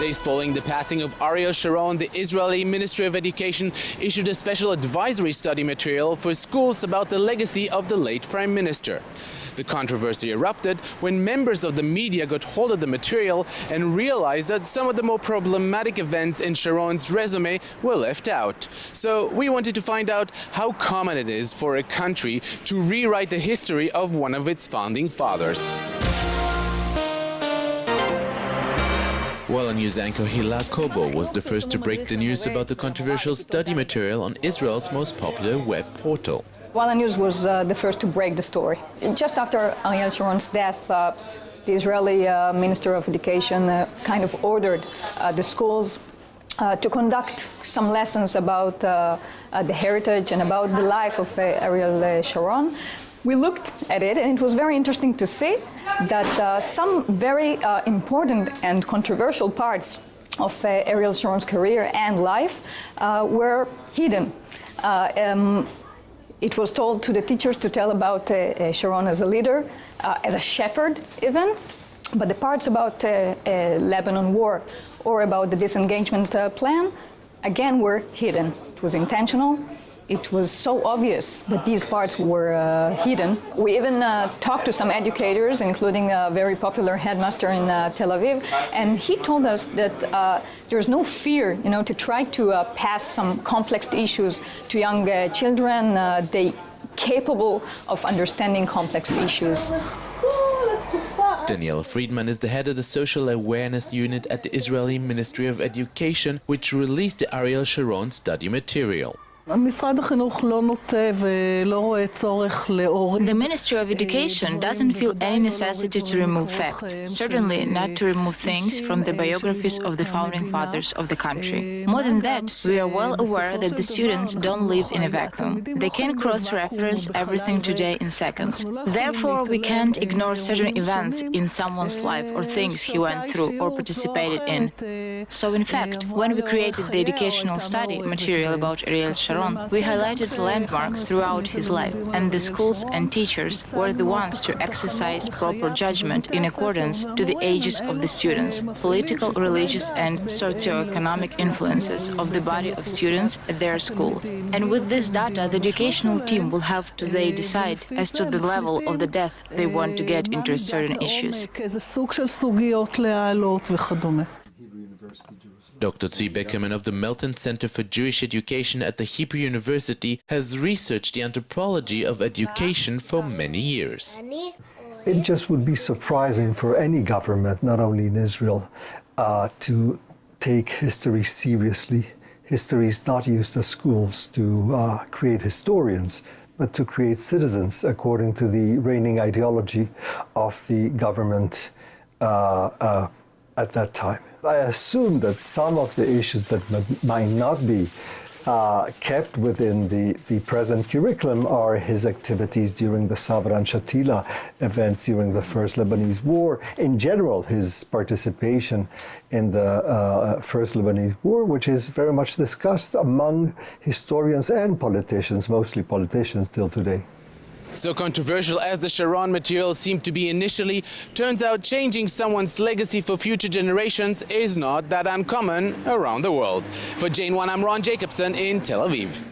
Days following the passing of Ariel Sharon, the Israeli Ministry of Education issued a special advisory study material for schools about the legacy of the late Prime Minister. The controversy erupted when members of the media got hold of the material and realized that some of the more problematic events in Sharon's resume were left out. So we wanted to find out how common it is for a country to rewrite the history of one of its founding fathers. Walla news anchor Hilla Kobo was the first to break the news about the controversial study material on Israel's most popular web portal. Walla News was the first to break the story. Just after Ariel Sharon's death, the Israeli Minister of Education kind of ordered the schools to conduct some lessons about the heritage and about the life of Ariel Sharon. We looked at it, and it was very interesting to see that some very important and controversial parts of Ariel Sharon's career and life were hidden. It was told to the teachers to tell about Sharon as a leader, as a shepherd even, but the parts about Lebanon war or about the disengagement plan, again, were hidden. It was intentional. It was so obvious that these parts were hidden. We even talked to some educators, including a very popular headmaster in Tel-Aviv, and he told us that there's no fear, to try to pass some complex issues to young children. They capable of understanding complex issues. Daniela Friedman is the head of the Social Awareness Unit at the Israeli Ministry of Education, which released the Ariel Sharon study material. The Ministry of Education doesn't feel any necessity to remove facts, certainly not to remove things from the biographies of the founding fathers of the country. More than that, we are well aware that the students don't live in a vacuum. They can cross-reference everything today in seconds. Therefore, we can't ignore certain events in someone's life or things he went through or participated in. So, in fact, when we created the educational study material about Ariel Sharon, we highlighted landmarks throughout his life, and the schools and teachers were the ones to exercise proper judgment in accordance to the ages of the students, political, religious, and socio-economic influences of the body of students at their school. And with this data, the educational team will have to decide as to the level of the depth they want to get into certain issues. Dr. Tzvi Beckerman of the Melton Center for Jewish Education at the Hebrew University has researched the anthropology of education for many years. It just would be surprising for any government, not only in Israel, to take history seriously. History is not used as schools to create historians, but to create citizens according to the reigning ideology of the government at that time. I assume that some of the issues that might not be kept within the present curriculum are his activities during the Sabra and Shatila events during the First Lebanese War. In general, his participation in the First Lebanese War, which is very much discussed among historians and politicians, mostly politicians till today. So controversial as the Sharon material seemed to be initially, turns out changing someone's legacy for future generations is not that uncommon around the world. For JN1, I'm Jacobsohn in Tel Aviv.